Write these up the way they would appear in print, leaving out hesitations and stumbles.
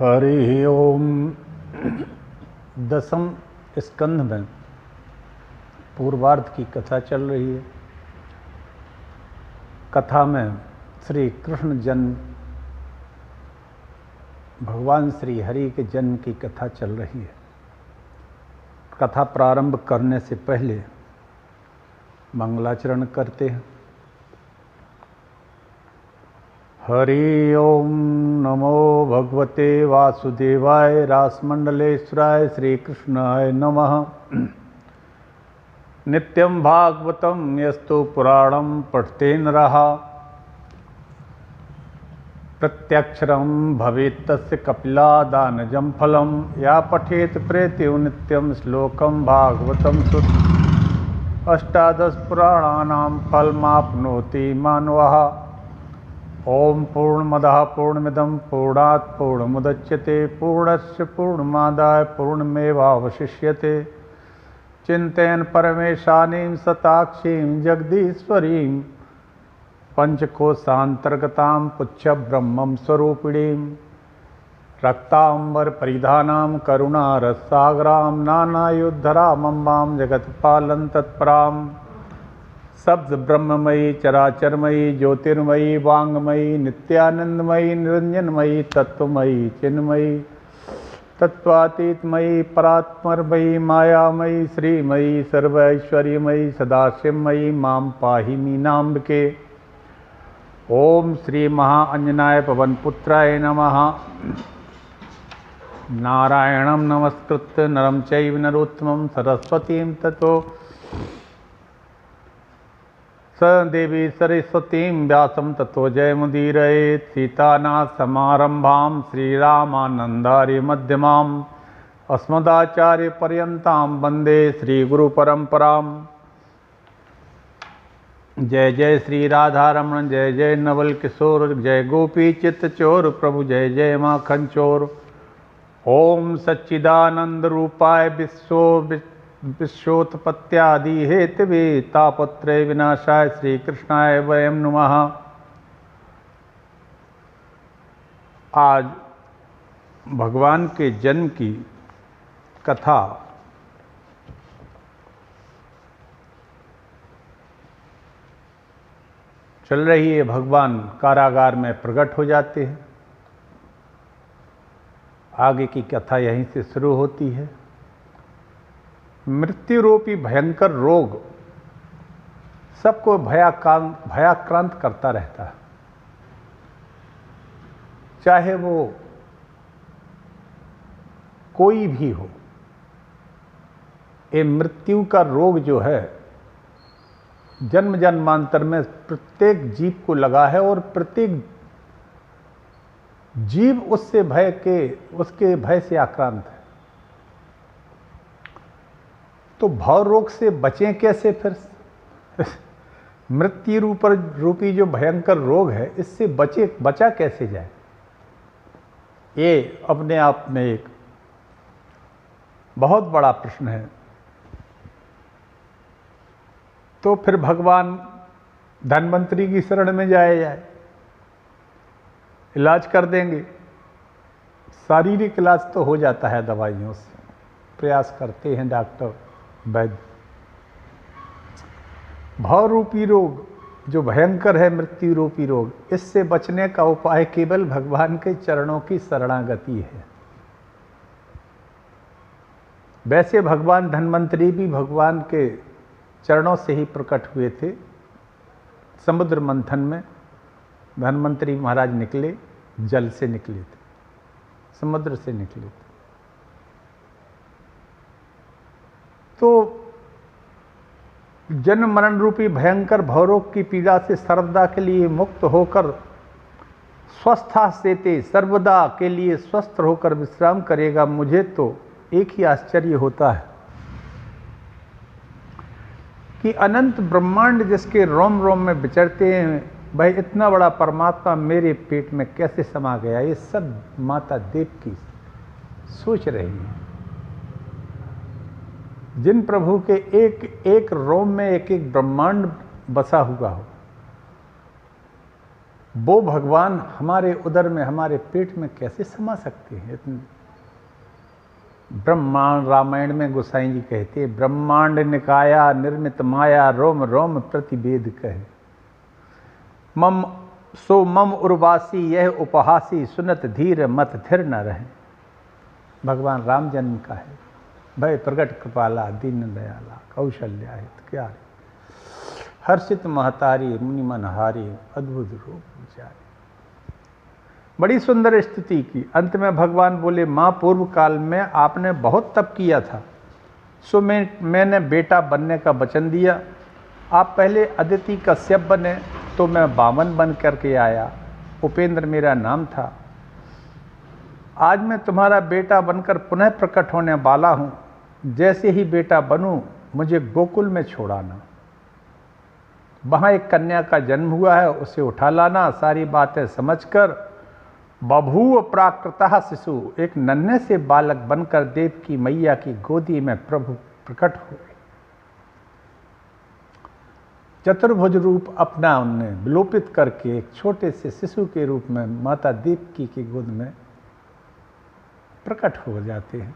हरि ओम। दसम स्कंध में पूर्वार्ध की कथा चल रही है। कथा में श्री कृष्ण जन्म, भगवान श्री हरि के जन्म की कथा चल रही है। कथा प्रारंभ करने से पहले मंगलाचरण करते हैं। हरि ओम नमो भगवते वासुदेवाय रासमंडलेश्वराय श्री कृष्णाय नमः। नित्यं भागवतं यस्तु पुराणं पठते नरः प्रत्यक्षरं भवेत् तस्य कपिलादानजं फलं या पठेत प्रेत्यो नित्यं श्लोकं भागवतं सुत। अष्टादश पुराणानां फलमाप्नोति मानवः। ओम पूर्णमदः पूर्णमिदं पूर्णात् पूर्णमुदच्यते पूर्णस्य पूर्णमादाय पूर्णमेवावशिष्यते। चिन्तयन् परमेशानीं सताक्षीं जगदीश्वरीं पंचकोशान्तर्गतां पुच्छब्रह्मं स्वरूपिणीं रक्ताम्बरपरिधानां करुणारससागरां नानायुद्धरामम्बां जगत्पालं तत्परां शब्द ब्रह्ममयी चराचरमयी ज्योतिर्मयी वांगमयी नित्यानंदमयी निरंजनमयी तत्वमयी चिन्मयी तत्वातीतमयी परात्मरमयी मायामयी श्रीमयी सर्वैश्वर्यमयी सदाशिवमयी मां पाहि मीनाम्बिके। ओम श्री महाअंजनाय पवनपुत्राय नमः। नारायणं नमस्कृत्य नरं चैव नरोत्तमं सरस्वतीं ततो स देवी सरस्वतीं व्यासं ततो जयमुदीरयेत्। सीतानाथ समारंभां श्रीरामानन्दार्य मध्यमाम् अस्मदाचार्यपर्यन्तां वन्दे श्रीगुरुपरम्पराम्। जय जय श्री राधारमण, जय जय नवल किशोर, जय गोपी चित्त चोर, प्रभु जय जय माखन चोर। ओम सच्चिदानंद रूपाय विश्वोत्पत्त्यादि हेतवे तापत्रय विनाशाय श्री कृष्णाय वयं नमः। आज भगवान के जन्म की कथा चल रही है। भगवान कारागार में प्रकट हो जाते हैं। आगे की कथा यहीं से शुरू होती है। मृत्यु रूपी भयंकर रोग सबको भयाक्रांत करता रहता है। चाहे वो कोई भी हो, ये मृत्यु का रोग जो है जन्म जन्मांतर में प्रत्येक जीव को लगा है और प्रत्येक जीव उसके भय से आक्रांत है। तो भव रोग से बचें कैसे फिर? मृत्यु रूपी जो भयंकर रोग है, इससे बचा कैसे जाए? ये अपने आप में एक बहुत बड़ा प्रश्न है। तो फिर भगवान धन्वंतरी की शरण में जाए, इलाज कर देंगे। शारीरिक इलाज तो हो जाता है दवाइयों से, प्रयास करते हैं डॉक्टर वैद्य। भव रूपी रोग जो भयंकर है, मृत्यु रूपी रोग, इससे बचने का उपाय केवल भगवान के चरणों की शरणागति है। वैसे भगवान धन्वंतरी भी भगवान के चरणों से ही प्रकट हुए थे। समुद्र मंथन में धन्वंतरी महाराज निकले, जल से निकले थे, समुद्र से निकले थे। तो जन्म मरण रूपी भयंकर भवरोग की पीड़ा से सर्वदा के लिए मुक्त होकर स्वस्था सेते, सर्वदा के लिए स्वस्थ होकर विश्राम करेगा। मुझे तो एक ही आश्चर्य होता है कि अनंत ब्रह्मांड जिसके रोम रोम में विचरते हैं, भाई इतना बड़ा परमात्मा मेरे पेट में कैसे समा गया? ये सब माता देवकी सोच रही है। जिन प्रभु के एक एक रोम में एक एक ब्रह्मांड बसा हुआ हो, वो भगवान हमारे उदर में, हमारे पेट में कैसे समा सकते हैं? ब्रह्मांड, रामायण में गोसाई जी कहते हैं, ब्रह्मांड निकाया निर्मित माया, रोम रोम प्रतिवेद कहे। मम सो मम उर्वासी यह उपहासी, सुनत धीर मत थिर न रहे। भगवान राम जन्म का है। भय प्रगट कृपाला, दीन दयाला, कौशल्या हित क्या रे, हर्षित महतारी, मुनि मनहारी, अद्भुत रूप विचारी। बड़ी सुंदर स्तुति की। अंत में भगवान बोले, माँ पूर्व काल में आपने बहुत तप किया था, सो मैंने बेटा बनने का वचन दिया। आप पहले अदिति कश्यप बने तो मैं वामन बन करके आया, उपेंद्र मेरा नाम था। आज मैं तुम्हारा बेटा बनकर पुनः प्रकट होने वाला हूँ। जैसे ही बेटा बनूं मुझे गोकुल में छोड़ाना, वहाँ एक कन्या का जन्म हुआ है, उसे उठा लाना। सारी बातें समझकर बभूव प्राकृतः शिशु, एक नन्हे से बालक बनकर देव की मैया की गोदी में प्रभु प्रकट हुए। चतुर्भुज रूप अपना उनने विलोपित करके एक छोटे से शिशु के रूप में माता देवकी की गोद में प्रकट हो जाते हैं।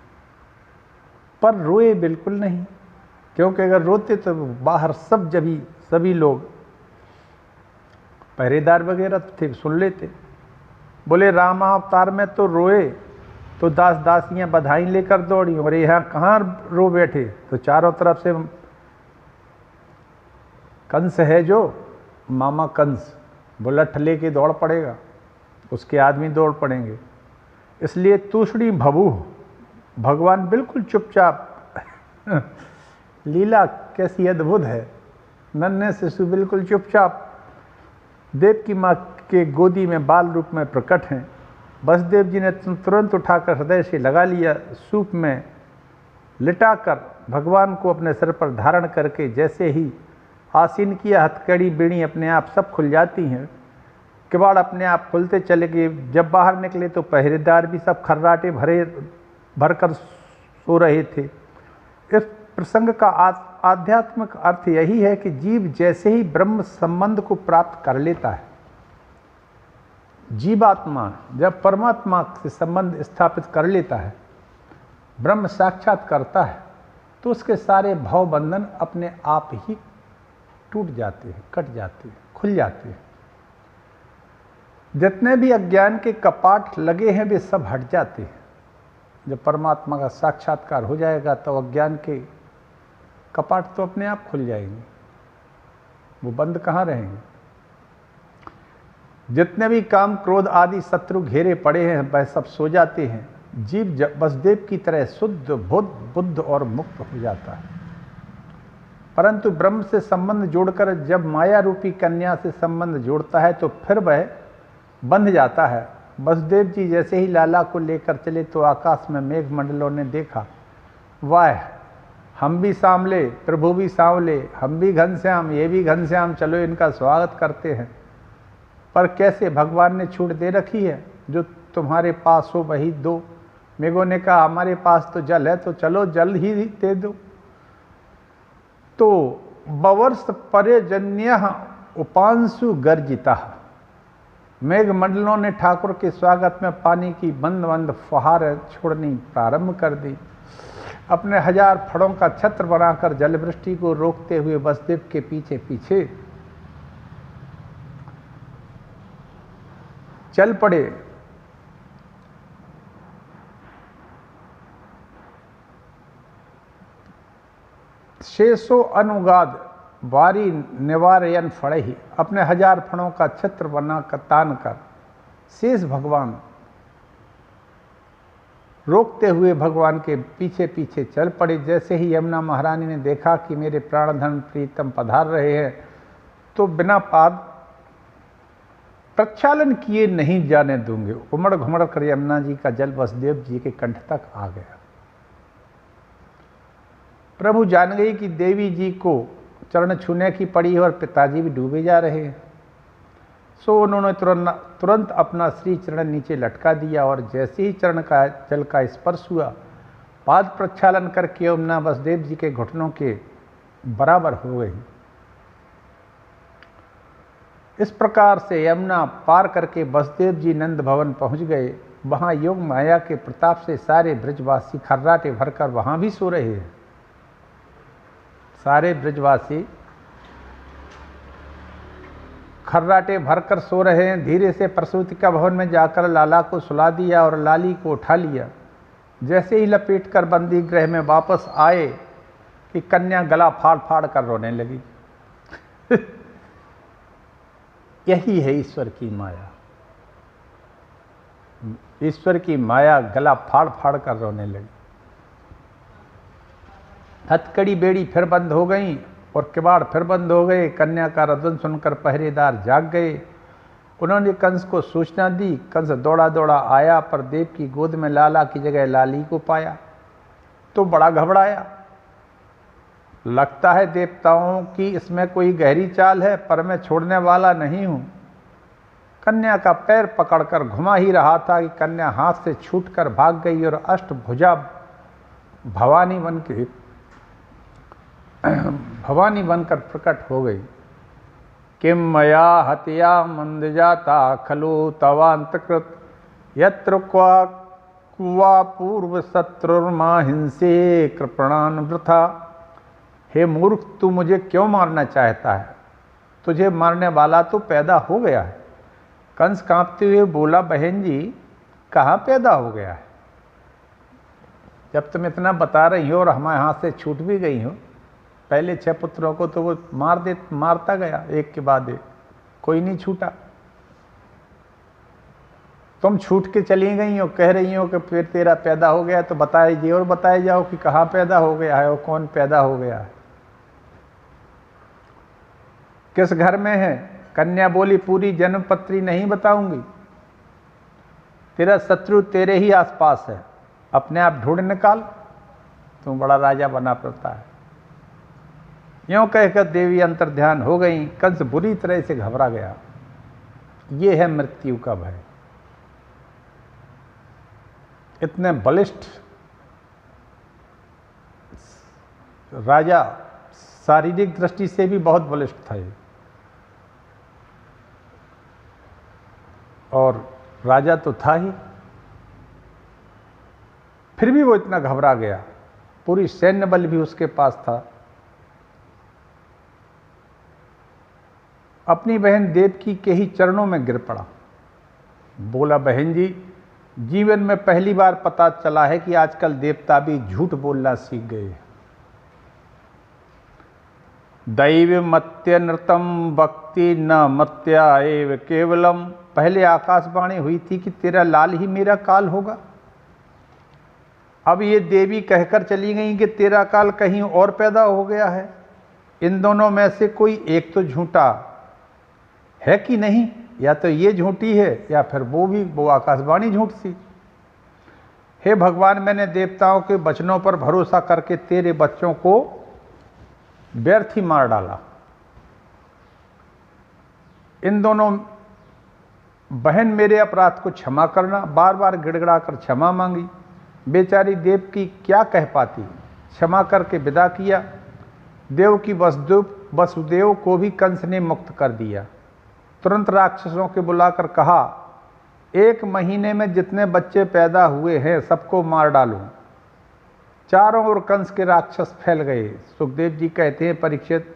पर रोए बिल्कुल नहीं, क्योंकि अगर रोते तो बाहर सभी लोग पहरेदार वगैरह थे, सुन लेते। बोले रामावतार में तो रोए तो दास दासियां बधाई लेकर दौड़ी, और यहाँ कहाँ रो बैठे? तो चारों तरफ से कंस है जो मामा कंस, वो लठ लेके दौड़ पड़ेगा, उसके आदमी दौड़ पड़ेंगे। इसलिए तूषणी भभूह, भगवान बिल्कुल चुपचाप लीला कैसी अद्भुत है। नन्हे शिशु बिल्कुल चुपचाप देव की माँ के गोदी में बाल रूप में प्रकट हैं। वसुदेव जी ने तुरंत उठाकर हृदय से लगा लिया, सूप में लिटाकर भगवान को अपने सिर पर धारण करके जैसे ही आसीन किया, हथकड़ी बीड़ी अपने आप सब खुल जाती हैं, किवाड़ अपने आप खुलते चले गए। जब बाहर निकले तो पहरेदार भी सब खर्राटे भरकर सो रहे थे। इस प्रसंग का आध्यात्मिक अर्थ यही है कि जीव जैसे ही ब्रह्म संबंध को प्राप्त कर लेता है, जीवात्मा जब परमात्मा से संबंध स्थापित कर लेता है, ब्रह्म साक्षात करता है, तो उसके सारे भाव बंधन अपने आप ही टूट जाते हैं, कट जाते हैं, खुल जाते हैं। जितने भी अज्ञान के कपाट लगे हैं वे सब हट जाते हैं। जब परमात्मा का साक्षात्कार हो जाएगा तो अज्ञान के कपाट तो अपने आप खुल जाएंगे, वो बंद कहाँ रहेंगे। जितने भी काम क्रोध आदि शत्रु घेरे पड़े हैं वह सब सो जाते हैं। जीव वसुदेव की तरह शुद्ध बुद्ध और मुक्त हो जाता है। परंतु ब्रह्म से संबंध जोड़कर जब माया रूपी कन्या से संबंध जोड़ता है तो फिर वह बंध जाता है। वसुदेव जी जैसे ही लाला को लेकर चले तो आकाश में मेघ मंडलों ने देखा, वाह हम भी सांवले, प्रभु भी सांवले, हम भी घनश्याम, ये भी घनश्याम, चलो इनका स्वागत करते हैं। पर कैसे भगवान ने छूट दे रखी है, जो तुम्हारे पास हो वही दो। मेघों ने कहा हमारे पास तो जल है, तो चलो जल ही दे दो। तो बवर्ष पर्यजन्य उपांशु गर्जिता, मेघ मंडलों ने ठाकुर के स्वागत में पानी की बंद बंद फुहारें छोड़नी प्रारंभ कर दी। अपने 1000 फड़ों का छत्र बनाकर जलवृष्टि को रोकते हुए वसुदेव के पीछे पीछे चल पड़े। शेषो अनुगाद वारी निवारयन फड़ही, अपने 1000 फणों का छत्र बनाकर तान कर शेष भगवान रोकते हुए भगवान के पीछे पीछे चल पड़े। जैसे ही यमुना महारानी ने देखा कि मेरे प्राणधन प्रीतम पधार रहे हैं, तो बिना पाद प्रक्षालन किए नहीं जाने दूंगे। उमड़ घुमड़ कर यमुना जी का जल वसुदेव जी के कंठ तक आ गया। प्रभु जान गई कि देवी जी को चरण छूने की पड़ी और पिताजी भी डूबे जा रहे हैं। सो उन्होंने तुरंत अपना श्री चरण नीचे लटका दिया, और जैसे ही चरण का जल का स्पर्श हुआ, पाद प्रक्षालन करके यमुना वसुदेव जी के घुटनों के बराबर हो गई। इस प्रकार से यमुना पार करके वसुदेव जी नंद भवन पहुंच गए। वहां योग माया के प्रताप से सारे ब्रजवासी खर्राटे भरकर वहां भी सो रहे हैं। सारे ब्रजवासी खर्राटे भरकर सो रहे हैं। धीरे से प्रसूति का भवन में जाकर लाला को सुला दिया और लाली को उठा लिया। जैसे ही लपेट कर बंदी गृह में वापस आए कि कन्या गला फाड़ फाड़ कर रोने लगी। यही है ईश्वर की माया। ईश्वर की माया गला फाड़ फाड़ कर रोने लगी। हथकड़ी बेड़ी फिर बंद हो गई और किवाड़ फिर बंद हो गए। कन्या का रदन सुनकर पहरेदार जाग गए। उन्होंने कंस को सूचना दी। कंस दौड़ा दौड़ा आया, पर देव की गोद में लाला की जगह लाली को पाया तो बड़ा घबराया। लगता है देवताओं की इसमें कोई गहरी चाल है, पर मैं छोड़ने वाला नहीं हूं। कन्या का पैर पकड़कर घुमा ही रहा था कि कन्या हाथ से छूटकर भाग गई और अष्टभुजा भवानी बनकर प्रकट हो गई। किम मया हत्या मंद जाता खलु तवांतकृत यत्र क्वा पूर्व शत्रुर्मा हिंसे कृपणान वृथा। हे मूर्ख, तू मुझे क्यों मारना चाहता है? तुझे मारने वाला तो पैदा हो गया है। कंस कांपते हुए बोला, बहन जी कहाँ पैदा हो गया है? जब तुम इतना बता रही हो और हमारे हाथ से छूट भी गई हो, पहले 6 पुत्रों को तो वो मारता गया एक के बाद एक, कोई नहीं छूटा। तुम छूट के चली गई हो, कह रही हो कि फिर तेरा पैदा हो गया, तो बताइए और बताए जाओ कि कहाँ पैदा हो गया है और कौन पैदा हो गया है, किस घर में है। कन्या बोली, पूरी जन्मपत्री नहीं बताऊंगी। तेरा शत्रु तेरे ही आसपास है, अपने आप ढूंढ निकाल, तुम बड़ा राजा बना पड़ता है। यूं कहकर देवी अंतर्ध्यान हो गई। कंस बुरी तरह से घबरा गया। ये है मृत्यु का भय। इतने बलिष्ठ राजा, शारीरिक दृष्टि से भी बहुत बलिष्ठ था ये, और राजा तो था ही, फिर भी वो इतना घबरा गया। पूरी सैन्य बल भी उसके पास था। अपनी बहन देवकी के ही चरणों में गिर पड़ा। बोला, बहन जी, जीवन में पहली बार पता चला है कि आजकल देवता भी झूठ बोलना सीख गए। दैव मत्य नृतम भक्ति न मत्या एव केवलम। पहले आकाशवाणी हुई थी कि तेरा लाल ही मेरा काल होगा। अब ये देवी कहकर चली गई कि तेरा काल कहीं और पैदा हो गया है। इन दोनों में से कोई एक तो झूठा है कि नहीं? या तो ये झूठी है या फिर वो आकाशवाणी झूठ सी। हे भगवान, मैंने देवताओं के वचनों पर भरोसा करके तेरे बच्चों को व्यर्थ ही मार डाला। इन दोनों बहन मेरे अपराध को क्षमा करना। बार बार गिड़गिड़ा कर क्षमा मांगी। बेचारी देव की क्या कह पाती, क्षमा करके विदा किया। देव की वसुदेव को भी कंस ने मुक्त कर दिया। तुरंत राक्षसों के बुलाकर कहा, 1 महीने में जितने बच्चे पैदा हुए हैं सबको मार डालो। चारों ओर कंस के राक्षस फैल गए। सुखदेव जी कहते हैं, परीक्षित,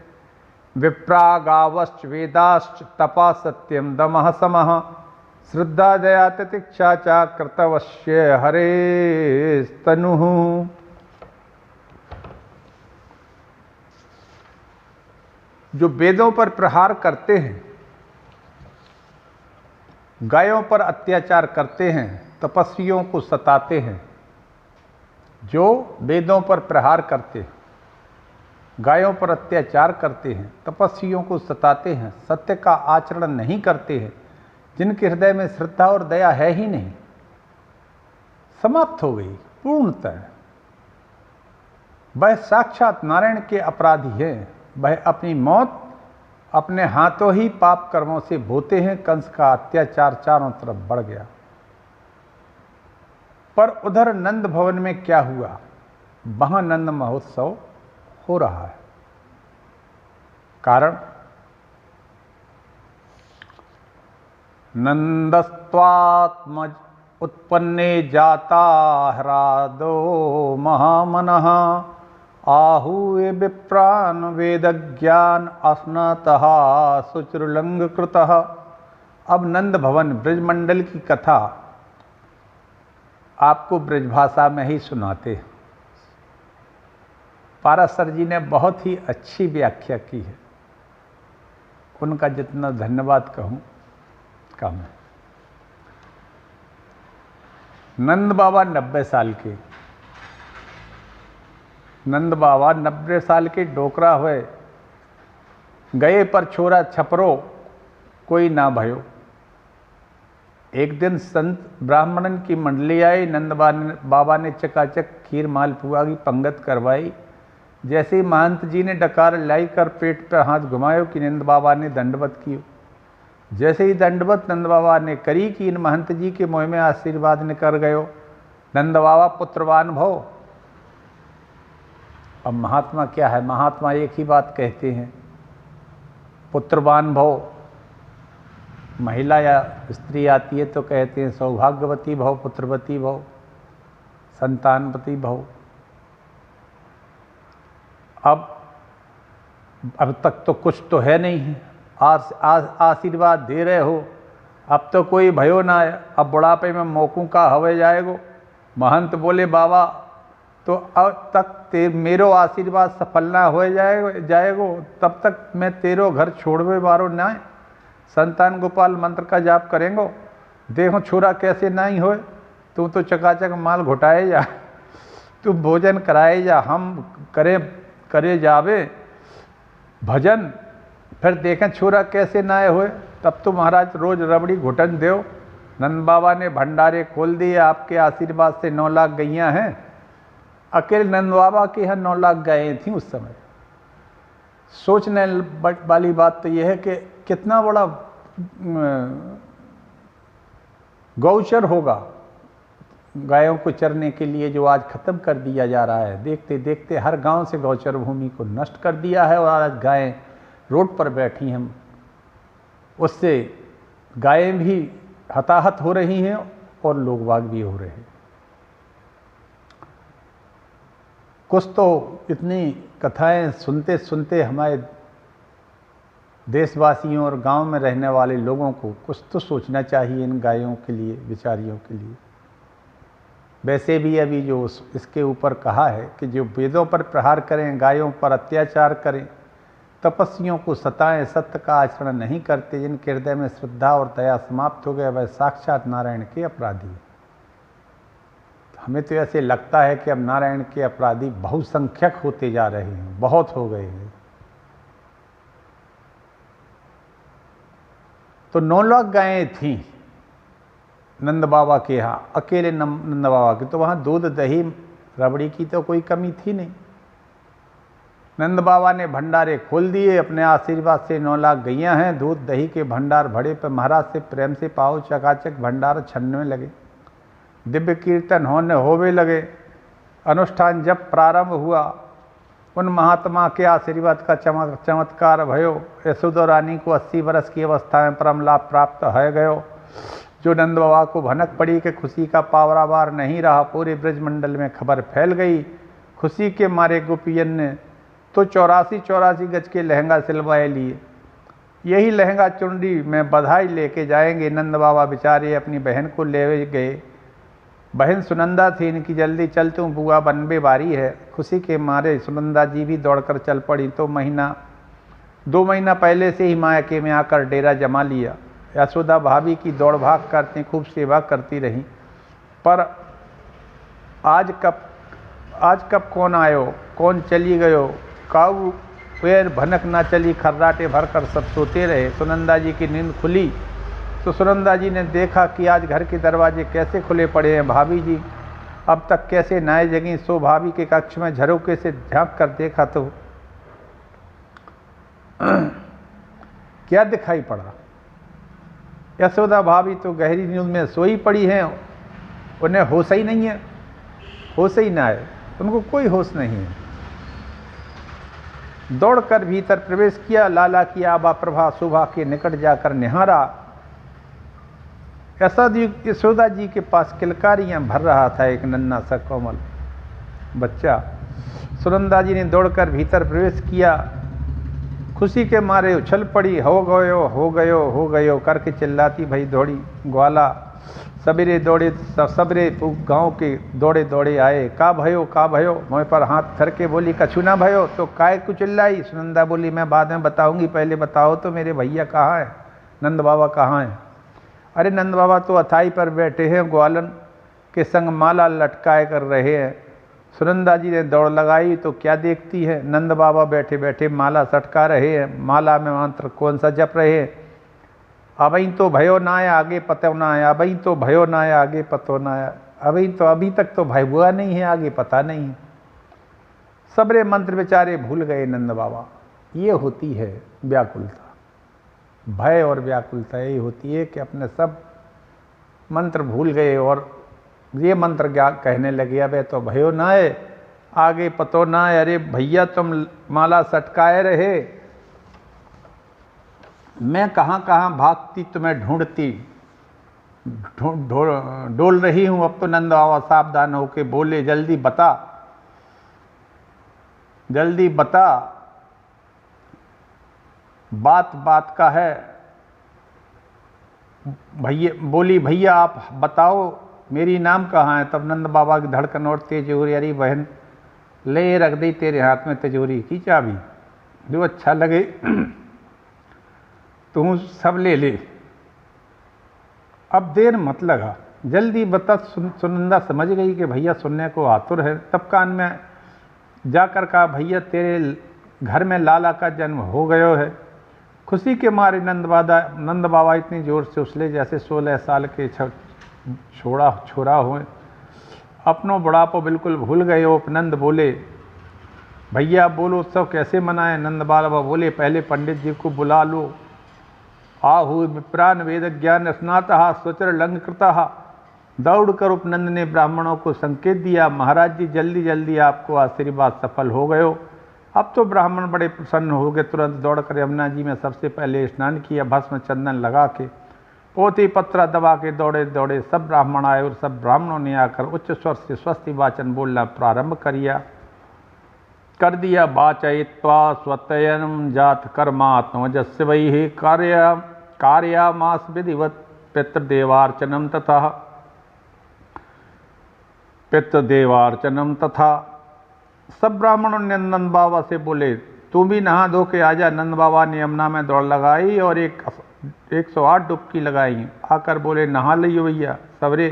विप्रागावश्च वेदाश्च तपा सत्यम दमः समः श्रद्धा दया तितिक्षा च कृतवश्य हरे तनुः। जो वेदों पर प्रहार करते हैं, गायों पर अत्याचार करते हैं, तपस्वियों को सताते हैं, जो वेदों पर प्रहार करते हैं, गायों पर अत्याचार करते हैं, तपस्वियों को सताते हैं, सत्य का आचरण नहीं करते हैं, जिनके हृदय में श्रद्धा और दया है ही नहीं, समाप्त हो गई पूर्णतः। वह साक्षात नारायण के अपराधी हैं। वह अपनी मौत अपने हाथों ही पाप कर्मों से बोते हैं। कंस का अत्याचार चारों तरफ बढ़ गया। पर उधर नंद भवन में क्या हुआ? वहां नंद महोत्सव हो रहा है। कारण नंदस्त्वात्मज उत्पन्ने जाता ह्रादो महामनः आहूय विप्रान वेदज्ञान अस्नतः शुचिर्लंग कृतः। अब नंद भवन ब्रजमंडल की कथा आपको ब्रजभाषा में ही सुनाते हैं। पाराशर जी ने बहुत ही अच्छी व्याख्या की है, उनका जितना धन्यवाद कहूँ कम है। नंद बाबा 90 साल के, नंद बाबा 90 साल के डोकरा हुए, गए पर छोरा छपरो कोई ना भयो। एक दिन संत ब्राह्मणन की मंडली आई, नंद बाबा ने चकाचक खीर मालपुआ की पंगत करवाई। जैसे ही महंत जी ने डकार लाई कर पेट पर हाथ घुमायो कि नंद बाबा ने दंडवत कियो। जैसे ही दंडवत नंद बाबा ने करी कि इन महंत जी के मुँह में आशीर्वाद ने कर गयो, नंद बाबा पुत्रवान भव। अब महात्मा क्या है, महात्मा एक ही बात कहते हैं, पुत्रवान भव। महिला या स्त्री आती है तो कहते हैं सौभाग्यवती भव, पुत्रवती भव, संतानवती भव। अब तक तो कुछ तो है नहीं है, आशीर्वाद दे रहे हो, अब तो कोई भयो ना है, अब बुढ़ापे में मौकों का हवे जाएगो। महंत बोले बाबा तो अब तक मेरो आशीर्वाद सफल ना हो जाएगो, तब तक मैं तेरो घर छोड़वे बारो ना है। संतान गोपाल मंत्र का जाप करेंगो, देखो छोरा कैसे नहीं होए, तू तो चकाचक माल घुटाए जा, तू भोजन कराए जा, हम करे जावे भजन, फिर देखें छोरा कैसे ना होए, तब तो महाराज रोज रबड़ी घुटन दो। नंद बाबा ने भंडारे खोल दिए, आपके आशीर्वाद से 9 लाख गैयाँ हैं। अकेले नंद बाबा के यहाँ 9 लाख गायें थीं उस समय। सोचने वाली बात तो यह है कि कितना बड़ा गौचर होगा गायों को चरने के लिए, जो आज खत्म कर दिया जा रहा है। देखते देखते हर गांव से गौचर भूमि को नष्ट कर दिया है और आज गायें रोड पर बैठी हैं। उससे गायें भी हताहत हो रही हैं और लोग बाग भी हो रहे हैं। कुछ तो इतनी कथाएं सुनते सुनते हमारे देशवासियों और गांव में रहने वाले लोगों को कुछ तो सोचना चाहिए इन गायों के लिए, बेचारियों के लिए। वैसे भी अभी जो इसके ऊपर कहा है कि जो वेदों पर प्रहार करें, गायों पर अत्याचार करें, तपस्वियों को सताएं, सत्य का आचरण नहीं करते, जिनके हृदय में श्रद्धा और दया समाप्त हो गए, वह साक्षात नारायण के अपराधी। हमें तो ऐसे लगता है कि अब नारायण के अपराधी बहुसंख्यक होते जा रहे हैं, बहुत हो गए हैं। तो 9 लाख गायें थीं नंद बाबा के यहाँ, अकेले नंद बाबा के, तो वहाँ दूध दही रबड़ी की तो कोई कमी थी नहीं। नंद बाबा ने भंडारे खोल दिए, अपने आशीर्वाद से 9 लाख गैयाँ हैं, दूध दही के भंडार भरे पर महाराज से प्रेम से पाओ चकाचक भंडार छनने लगे, दिव्य कीर्तन होवे लगे, अनुष्ठान जब प्रारंभ हुआ, उन महात्मा के आशीर्वाद का चमत्कार भयो। यशोदा रानी को 80 वर्ष की अवस्था में परम लाभ प्राप्त है गयो। जो नंद बाबा को भनक पड़ी कि खुशी का पावरावार नहीं रहा, पूरे ब्रजमंडल में खबर फैल गई। खुशी के मारे गोपियन ने तो 84 गज के लहंगा सिलवाए लिए। यही लहंगा चुंडी में बधाई लेके जाएंगे। नंद बाबा बेचारे अपनी बहन को ले गए। बहन सुनंदा थी, इनकी जल्दी चल तू बुआ बनबे बारी है। खुशी के मारे सुनंदा जी भी दौड़कर चल पड़ी। तो 2 महीना पहले से ही मायके में आकर डेरा जमा लिया। यशोदा भाभी की दौड़ भाग करती, खूब सेवा करती रही। पर आज कब कौन आयो, कौन चली गयो, काऊ पैर भनक ना चली, खर्राटे भरकर सब सोते रहे। सुनंदा जी की नींद खुली तो सुनंदा जी ने देखा कि आज घर के दरवाजे कैसे खुले पड़े हैं। भाभी जी अब तक कैसे नए जगी। सो भाभी के कक्ष में झरोके से झांक कर देखा तो क्या दिखाई पड़ा। यशोदा भाभी तो गहरी नींद में सोई पड़ी हैं, उन्हें होश ही नहीं है, होश ही ना है, उनको कोई होश नहीं है। दौड़कर भीतर प्रवेश किया, लाला की आभा प्रभा शोभा के निकट जाकर निहारा यशोदा जी के पास किलकारियां भर रहा था एक नन्हा सा कोमल बच्चा। सुनंदा जी ने दौड़कर भीतर प्रवेश किया, खुशी के मारे उछल पड़ी, हो गयो हो गयो हो गयो करके चिल्लाती भई दौड़ी। ग्वाला सबेरे दौड़े, सबरे गांव के दौड़े दौड़े आए। का भयो मुँह पर हाथ धर के बोली, कछु ना भयो तो काय को चिल्लाई। सुनंदा बोली, मैं बाद में बताऊंगी, पहले बताओ तो मेरे भैया कहाँ है, नंद बाबा कहाँ हैं। अरे नंद बाबा तो अथाई पर बैठे हैं, ग्वालन के संग माला लटकाए कर रहे हैं। सुनंदा जी ने दौड़ लगाई तो क्या देखती है, नंद बाबा बैठे बैठे माला सटका रहे हैं। माला में मंत्र कौन सा जप रहे हैं, अबई तो भयो ना आया आगे पतो ना आया, अबई तो भयो ना आया आगे पतो ना आया। अभी तक तो भय हुआ नहीं है, आगे पता नहीं है। सबरे मंत्र बेचारे भूल गए नंद बाबा। ये होती है व्याकुलता, भय और व्याकुलता यही होती है कि अपने सब मंत्र भूल गए और ये मंत्र क्या कहने लगे, अब तो भयो ना है आगे पतो ना है। अरे भैया तुम माला सटकाए रहे, मैं कहाँ कहाँ भागती तुम्हें ढूंढती, डोल रही हूँ। अब तो नंद बाबा सावधान होके बोले, जल्दी बता जल्दी बता, बात बात का है। भैया आप बताओ मेरी नाम कहाँ है। तब नंद बाबा की धड़कन और तेज हो रही, अरे बहन ले रख दी तेरे हाथ में तिजोरी की चाबी, जो अच्छा लगे तू सब ले ले, अब देर मत लगा, जल्दी बता। सुनंदा समझ गई कि भैया सुनने को आतुर है। तब कान में जाकर कहा, भैया तेरे घर में लाला का जन्म हो गयो है। खुशी के मारे नंद बाबा इतनी जोर से उछले जैसे 16 साल के छोरा हुए। अपनों बुढ़ापो बिल्कुल भूल गए। उपनंद बोले, भैया बोलो उत्सव कैसे मनाएं। नंद बाबा बोले, पहले पंडित जी को बुला लो। आहु विप्रान वेद ज्ञान स्नातः स्वचर लंकृतः। दौड़कर उपनंद ने ब्राह्मणों को संकेत दिया, महाराज जी जल्दी जल्दी आपको आशीर्वाद सफल हो गयो। अब तो ब्राह्मण बड़े प्रसन्न हो गए। तुरंत दौड़कर यमुना जी में सबसे पहले स्नान किया, भस्म चंदन लगा के पोथी पत्रा दबा के दौड़े दौड़े सब ब्राह्मण आए और सब ब्राह्मणों ने आकर उच्च स्वर से स्वस्ति वाचन बोलना प्रारंभ कर दिया। वाचयित्वा स्वतयन जात कर्मात्मजस्य वै कार्यामास विधिवत पितृदेवार्चनम तथा। सब ब्राह्मणों ने नंद बाबा से बोले, तू भी नहा धो के आजा। नंद बाबा ने यमुना में दौड़ लगाई और 108 डुबकी लगाई। आकर बोले, नहा लियो भैया। सबरे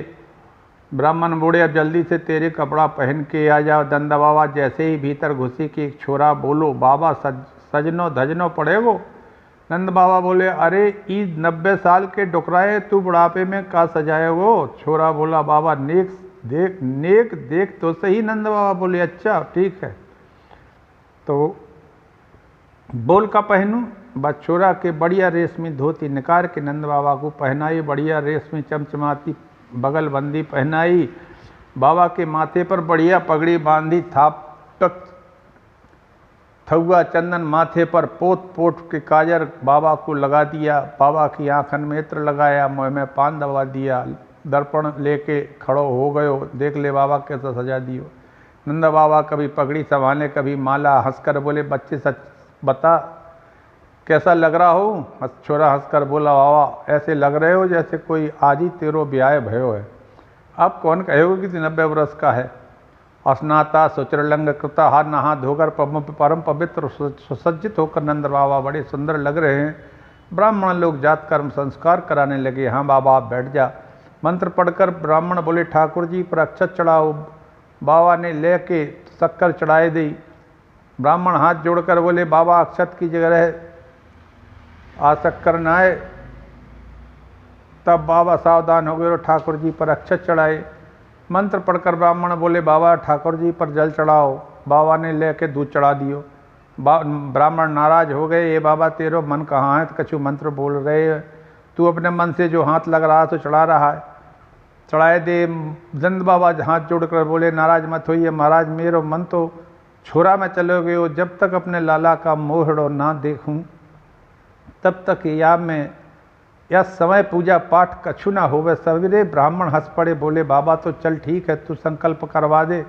ब्राह्मण बूढ़े, अब जल्दी से तेरे कपड़ा पहन के आ जाओ। नंद बाबा जैसे ही भीतर घुसी कि एक छोरा बोलो, बाबा सजनो धजनो पड़ेगो। नंद बाबा बोले, अरे ई 90 साल के डुकराए, तू बुढ़ापे में का सजाएगो। छोरा बोला, बाबा नेक देख तो सही। नंद बाबा बोले, अच्छा ठीक है, तो बोल का पहनूं। बस छोरा के बढ़िया रेशमी धोती निकाल के नंद बाबा को पहनाई, बढ़िया रेशमी चमचमाती बगलबंदी पहनाई। बाबा के माथे पर बढ़िया पगड़ी बांधी, थापटक थुआ चंदन माथे पर पोत पोत के काजर बाबा को लगा दिया। बाबा की आंखन में इत्र लगाया, मुँह में पान दबा दिया। दर्पण लेके खड़ो हो गयो, देख ले बाबा कैसा सजा दियो। नंद बाबा कभी पगड़ी संभाले कभी माला। हंसकर बोले, बच्चे सच बता कैसा लग रहा हो। छोरा हंसकर बोला, बाबा ऐसे लग रहे हो जैसे कोई आज ही तेरो ब्याह भयो है। अब कौन कहेगा कि 90 वर्ष का है। स्नाता सुचरलंग कृता, नहा धोकर परम पवित्र सुसज्जित होकर नंद बाबा बड़े सुंदर लग रहे हैं। ब्राह्मण लोग जात कर्म संस्कार कराने लगे। हाँ बाबा आप बैठ जा। मंत्र पढ़कर ब्राह्मण बोले, ठाकुर जी पर अक्षत चढ़ाओ। बाबा ने लेके शक्कर चढ़ाए दी। ब्राह्मण हाथ जोड़कर बोले, बाबा अक्षत की जगह आ शक्कर न आए। तब बाबा सावधान हो गए और ठाकुर जी पर अक्षत चढ़ाए। मंत्र पढ़कर ब्राह्मण बोले, बाबा ठाकुर जी पर जल चढ़ाओ। बाबा ने लेके दूध चढ़ा दियो। ब्राह्मण नाराज हो गए, ये बाबा तेरो मन कहाँ है, कछु मंत्र बोल रहे है, तू अपने मन से जो हाथ लग रहा है तो चढ़ा रहा है, चढ़ाए दे। नंद बाबा हाथ जोड़कर बोले, नाराज मत होइए महाराज, मेरो मन तो छोरा में चले गए हो। जब तक अपने लाला का मोहड़ो ना देखूं तब तक या मैं या समय पूजा पाठ कछु ना होवे। सवेरे ब्राह्मण हंस पड़े, बोले बाबा तो चल ठीक है, तू संकल्प करवा दे,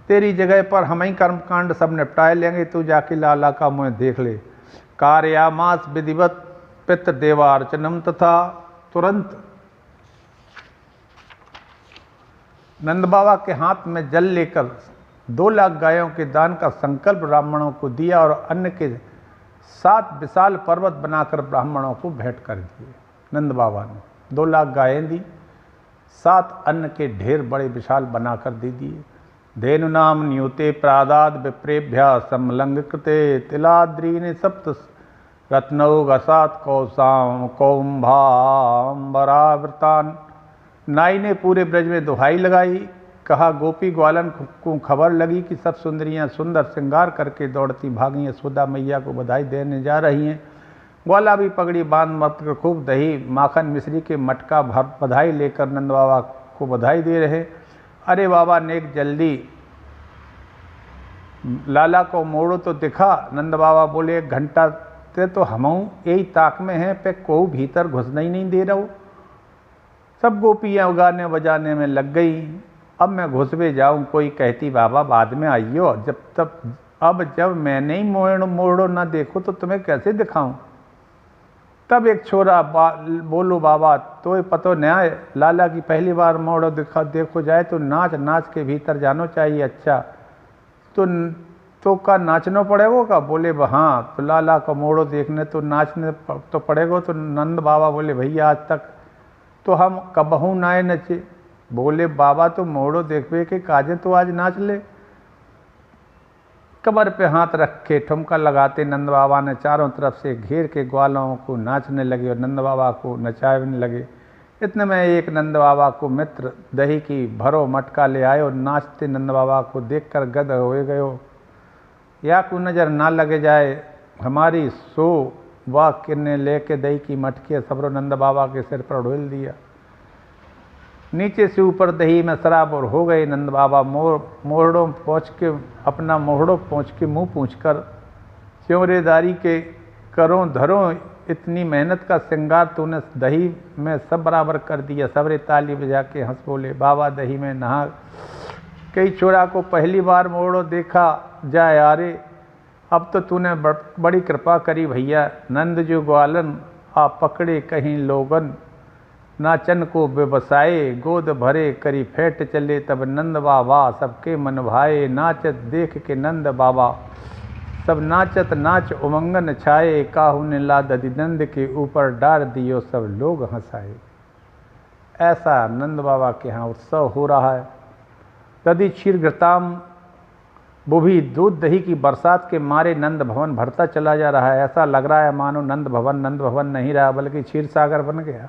तेरी जगह पर हम ही कर्मकांड सब निपटाए लेंगे, तू जाके लाला का मुँह देख ले। कार्यामास विधिवत पितृ देवार्चनम, तथा तुरंत नंद बाबा के हाथ में जल लेकर 2 लाख गायों के दान का संकल्प ब्राह्मणों को दिया और अन्न के 7 विशाल पर्वत बनाकर ब्राह्मणों को भेंट कर दिए। नंद बाबा ने 2 लाख गायें दी, 7 अन्न के ढेर बड़े विशाल बनाकर दे दिए। धेनु नाम न्यूते प्रादाद विप्रेभ्या समलंग कृते, तिलाद्रीने सप्त रत्नौ गसात कौसाम कौम्भाम्बरावृतान। नाई ने पूरे ब्रज में दुहाई लगाई, कहा गोपी ग्वालन को खबर लगी कि सब सुंदरियां सुंदर श्रृंगार करके दौड़ती भागी यशोदा मैया को बधाई देने जा रही हैं। ग्वाला भी पगड़ी बांध मत कर खूब दही माखन मिश्री के मटका भर बधाई लेकर नंद बाबा को बधाई दे रहे। अरे बाबा नेक जल्दी लाला को मोड़ो तो दिखा। नंद बाबा बोले 1 घंटा ते तो हम यही ताक में हैं, पे को भीतर घुसना ही नहीं दे रहा हो। सब गोपियाँ गाने बजाने में लग गई। अब मैं घुसवे जाऊं, कोई कहती बाबा बाद में आइयो, अब जब मैंने ही मोड़ो ना देखो तो तुम्हें कैसे दिखाऊं। तब एक छोरा बोलो बाबा तो पतो न आए, लाला की पहली बार मोड़ो देखो जाए तो नाच के भीतर जानो चाहिए। अच्छा तो का नाचना पड़ेगा का? बोले हाँ। तो लाला का मोड़ो देखने तो नाचने तो पड़ेगा। तो नंद बाबा बोले भैया आज तक तो हम कबहू नाए नचे। बोले बाबा तो मोड़ो देखवे के काजे तो आज नाच ले। कमर पे हाथ रख के ठुमका लगाते नंद बाबा ने चारों तरफ से घेर के ग्वालों को नाचने लगे और नंद बाबा को नचाने लगे। इतने में एक नंद बाबा को मित्र दही की भरो मटका ले आए और नाचते नंद बाबा को देखकर गद हो गयो। या को नज़र ना लगे जाए हमारी, सो वाह किन्ने लेके दही की मटकी सबरो नंद बाबा के सिर पर ढोल दिया। नीचे से ऊपर दही में सराबोर हो गए। नंद बाबा मोहड़ों पहुँच के अपना मोहड़ों पहुँच के मुँह पूछकर च्योरेदारी के करों धरों, इतनी मेहनत का श्रृंगार तूने दही में सब बराबर कर दिया। सबरे ताली बजा के हंस बोले बाबा दही में नहा। कई छोरा को पहली बार मोड़ो देखा जाए, अरे अब तो तूने बड़ी कृपा करी भैया। नंद जो ग्वालन आ पकड़े कहीं लोगन, नाचन को बेबसाए गोद भरे करी फेंट चले। तब नंद बाबा सबके मन भाए, नाचत देख के नंद बाबा सब नाचत नाच उमंगन छाए। काहू ने ला दधि नंद के ऊपर डार दियो सब लोग हंसाए। ऐसा नंद बाबा के यहाँ उत्सव हो रहा है। दधि क्षीर घृताम, वो भी दूध दही की बरसात के मारे नंद भवन भरता चला जा रहा है। ऐसा लग रहा है मानो नंद भवन नहीं रहा बल्कि क्षीर सागर बन गया।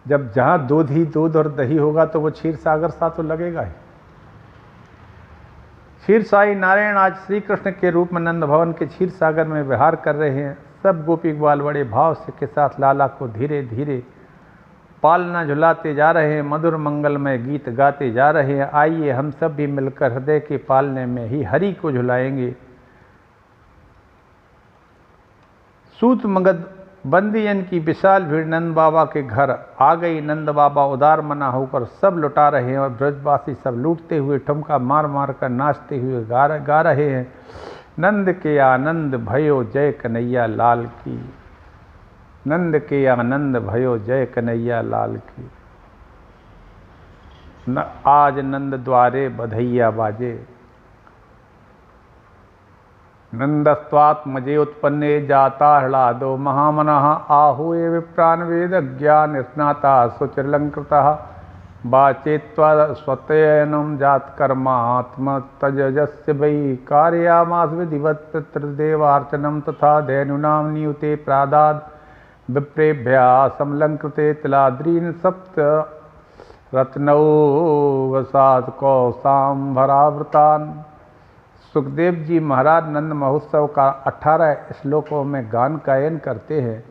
जब जहाँ दूध ही दूध और दही होगा तो वो क्षीर सागर सा तो लगेगा ही। क्षीर साई नारायण आज श्री कृष्ण के रूप में नंद भवन के क्षीर सागर में विहार कर रहे हैं। सब गोपी ग्वाल बड़े भाव से के साथ लाला को धीरे धीरे पालना झुलाते जा रहे हैं, मधुर मंगलमय गीत गाते जा रहे हैं। आइए हम सब भी मिलकर हृदय के पालने में ही हरि को झुलाएंगे। सूत मगध बंदीजन की विशाल भीड़ नंद बाबा के घर आ गई। नंद बाबा उदार मना होकर सब लुटा रहे हैं और ब्रजवासी सब लूटते हुए ठुमका मार मार कर नाचते हुए गा रहे हैं। नंद के आनंद भयो जय कन्हैया लाल की, नंद के आनंद भयो जय कन्हैया लाल की। आज नंद द्वारे बधैया बाजे, नंदस्त्वात्मजे उत्पन्ने जाता ह्लादो महामनः। आहुए विप्रान वेद ज्ञान स्नाता सुचिरलंकृतः। वाचेत्वा स्वतयनम जात कर्मात्म तजस्य वै। कार्यामास विधिवत पितृदेवार्चनम तथा धेनुनाम नियुते प्रादाद विप्रेभ्या समलंकृते। तिलाद्रीन सप्त रत्नौ वसात कौसाम्भरावृतान। सुखदेव जी महाराज नंद महोत्सव का 18 श्लोकों में गान गायन करते हैं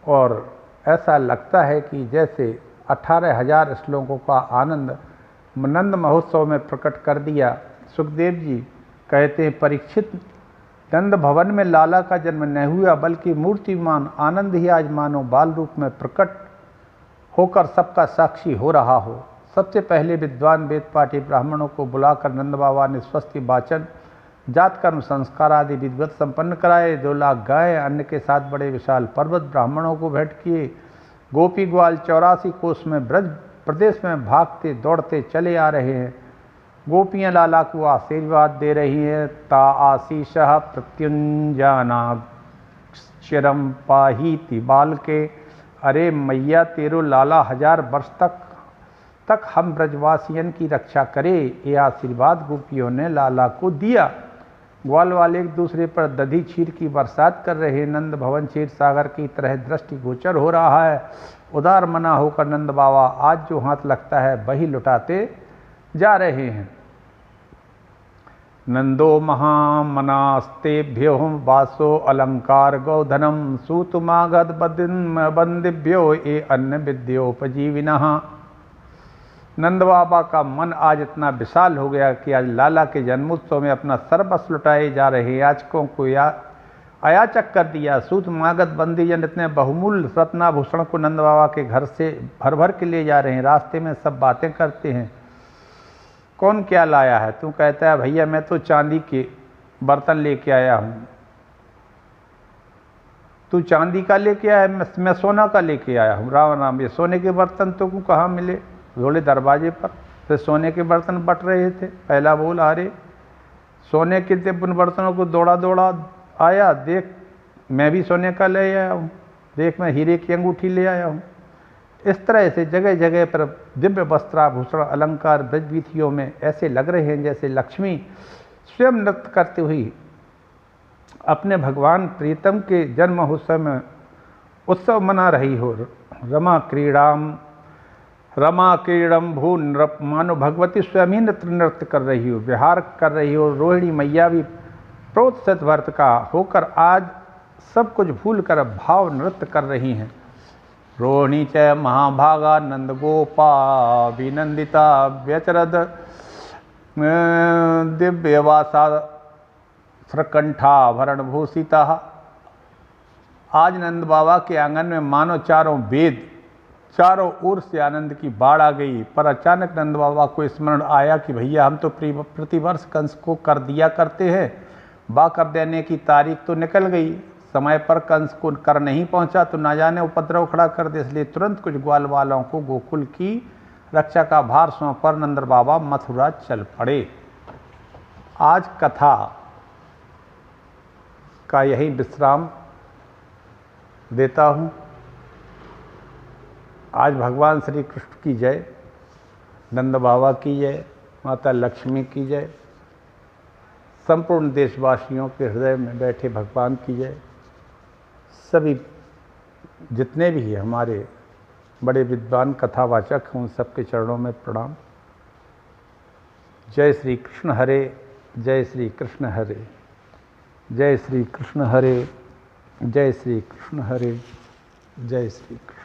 और ऐसा लगता है कि जैसे 18,000 श्लोकों का आनंद नंद महोत्सव में प्रकट कर दिया। सुखदेव जी कहते हैं परीक्षित नंद भवन में लाला का जन्म न हुआ, बल्कि मूर्तिमान आनंद ही आज मानो बाल रूप में प्रकट होकर सबका साक्षी हो रहा हो। सबसे पहले विद्वान वेद पाठी ब्राह्मणों को बुलाकर नंद बाबा ने स्वस्ति वाचन, जात कर्म संस्कार आदि विधिवत संपन्न कराए। 2 लाख गाय अन्न के साथ बड़े विशाल पर्वत ब्राह्मणों को भेंट किए। गोपी ग्वाल 84 कोस में ब्रज प्रदेश में भागते दौड़ते चले आ रहे हैं। गोपियां लाला को आशीर्वाद दे रही हैं। ता आशीष प्रत्युंजाना चिरम पाहीति बाल के, अरे मैया तेरो लाला 1000 वर्ष तक हम ब्रजवासियन की रक्षा करे, ये आशीर्वाद गोपियों ने लाला को दिया। ग्वाल वाले एक दूसरे पर दधी क्षीर की बरसात कर रहे। नंद भवन क्षीर सागर की तरह दृष्टि गोचर हो रहा है। उदार मना होकर नंद बाबा आज जो हाथ लगता है वही लुटाते जा रहे हैं। नंदो महामनास्तेभ्यो वासो अलंकार गौधनम सूतमागध बंदिभ्यो ये अन्न विद्योपजीविनः। नंद बाबा का मन आज इतना विशाल हो गया कि आज लाला के जन्मोत्सव में अपना सर्वस्व लुटाए जा रहे याचकों को अयाचक कर दिया। सूत मागध बंदीजन इतने बहुमूल्य रत्नाभूषण को नंद बाबा के घर से भर भर के ले जा रहे हैं। रास्ते में सब बातें करते हैं, कौन क्या लाया है? तू कहता है भैया मैं तो चांदी के बर्तन लेके आया हूँ। तू चांदी का लेके आया, मैं सोना का लेके आया हूँ। राम राम, ये सोने के बर्तन तो कहाँ मिले? झोले दरवाजे पर फिर सोने के बर्तन बट रहे थे। पहला बोल, अरे सोने के उन बर्तनों को दौड़ा दौड़ा आया, देख मैं भी सोने का ले आया हूँ, देख मैं हीरे की अंगूठी ले आया हूँ। इस तरह से जगह जगह पर दिव्य वस्त्राभूषण अलंकार ब्रजवीथियों में ऐसे लग रहे हैं जैसे लक्ष्मी स्वयं नृत्य करती हुई अपने भगवान प्रीतम के जन्म उत्सव में उत्सव मना रही हो। रमा क्रीड़म भू नृप, मानो भगवती स्वयं ही नृत्य कर रही हो, विहार कर रही हो। रोहिणी मैया भी प्रोत्साहित वर्त का होकर आज सब कुछ भूल कर भाव नृत्य कर रही हैं। रोहिणी च महाभागा नंद गोपा विनंदिता व्यचरद दिव्यवासा श्रकंठाभरण भूषिता। आज नंद बाबा के आंगन में मानो चारों वेद, चारों ओर से आनंद की बाढ़ आ गई। पर अचानक नंद बाबा को स्मरण आया कि भैया हम तो प्रतिवर्ष कंस को कर दिया करते हैं, कर देने की तारीख तो निकल गई, समय पर कंस को कर नहीं पहुंचा तो ना जाने उपद्रव खड़ा कर दे। इसलिए तुरंत कुछ ग्वाल वालों को गोकुल की रक्षा का भार सौंप कर नंद बाबा मथुरा चल पड़े। आज कथा का यही विश्राम देता हूँ। आज भगवान श्री कृष्ण की जय, नंद बाबा की जय, माता लक्ष्मी की जय, संपूर्ण देशवासियों के हृदय में बैठे भगवान की जय। सभी जितने भी हमारे बड़े विद्वान कथावाचक हैं उन सबके चरणों में प्रणाम। जय श्री कृष्ण हरे, जय श्री कृष्ण हरे, जय श्री कृष्ण हरे, जय श्री कृष्ण हरे, जय श्री कृष्ण।